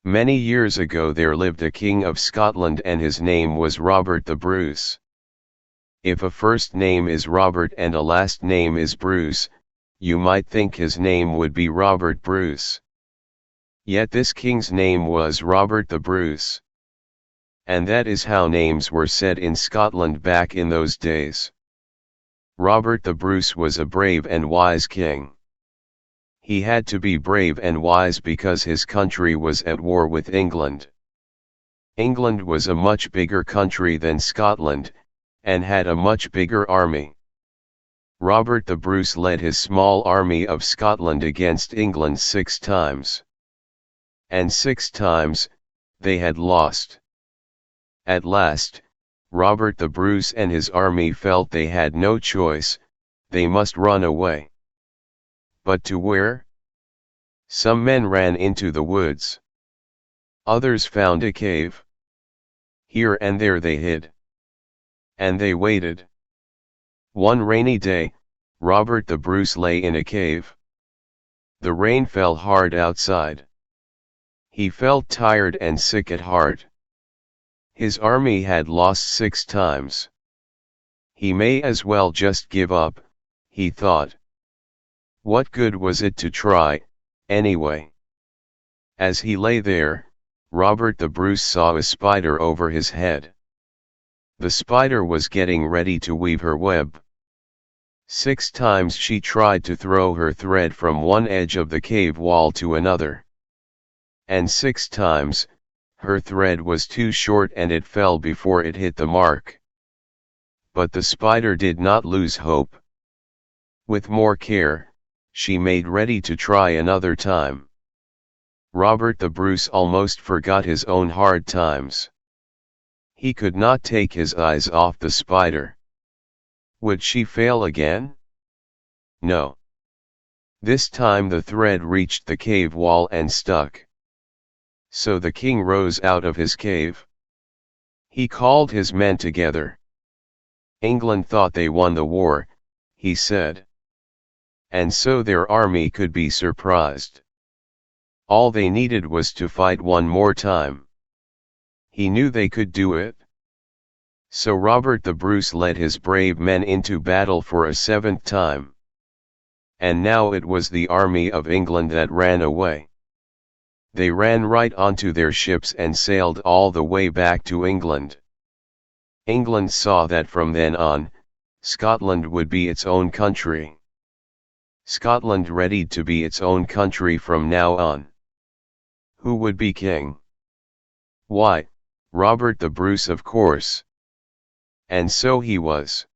Many years ago there lived a king of Scotland and his name was Robert the Bruce. If a first name is Robert and a last name is Bruce, you might think his name would be Robert Bruce. Yet this king's name was Robert the Bruce. And that is how names were said in Scotland back in those days. Robert the Bruce was a brave and wise king. He had to be brave and wise because his country was at war with England. England was a much bigger country than Scotland, and had a much bigger army. Robert the Bruce led his small army of Scotland against England 6 times. And 6 times, they had lost. At last, Robert the Bruce and his army felt they had no choice, they must run away. But to where? Some men ran into the woods. Others found a cave. Here and there they hid. And they waited. One rainy day, Robert the Bruce lay in a cave. The rain fell hard outside. He felt tired and sick at heart. His army had lost 6 times. He may as well just give up, he thought. What good was it to try, anyway? As he lay there, Robert the Bruce saw a spider over his head. The spider was getting ready to weave her web. 6 times she tried to throw her thread from one edge of the cave wall to another. And 6 times, her thread was too short and it fell before it hit the mark. But the spider did not lose hope. With more care, she made ready to try another time. Robert the Bruce almost forgot his own hard times. He could not take his eyes off the spider. Would she fail again? No. This time the thread reached the cave wall and stuck. So the king rose out of his cave. He called his men together. England thought they won the war, he said. And so their army could be surprised. All they needed was to fight one more time. He knew they could do it. So Robert the Bruce led his brave men into battle for a 7th time. And now it was the army of England that ran away. They ran right onto their ships and sailed all the way back to England. England saw that from then on, Scotland would be its own country. Scotland readied to be its own country from now on. Who would be king? Why, Robert the Bruce, of course. And so he was.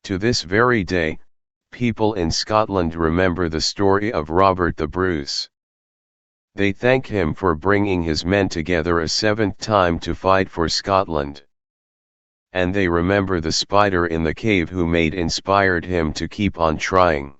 To this very day, people in Scotland remember the story of Robert the Bruce. They thank him for bringing his men together a 7th time to fight for Scotland. And they remember the spider in the cave who inspired him to keep on trying.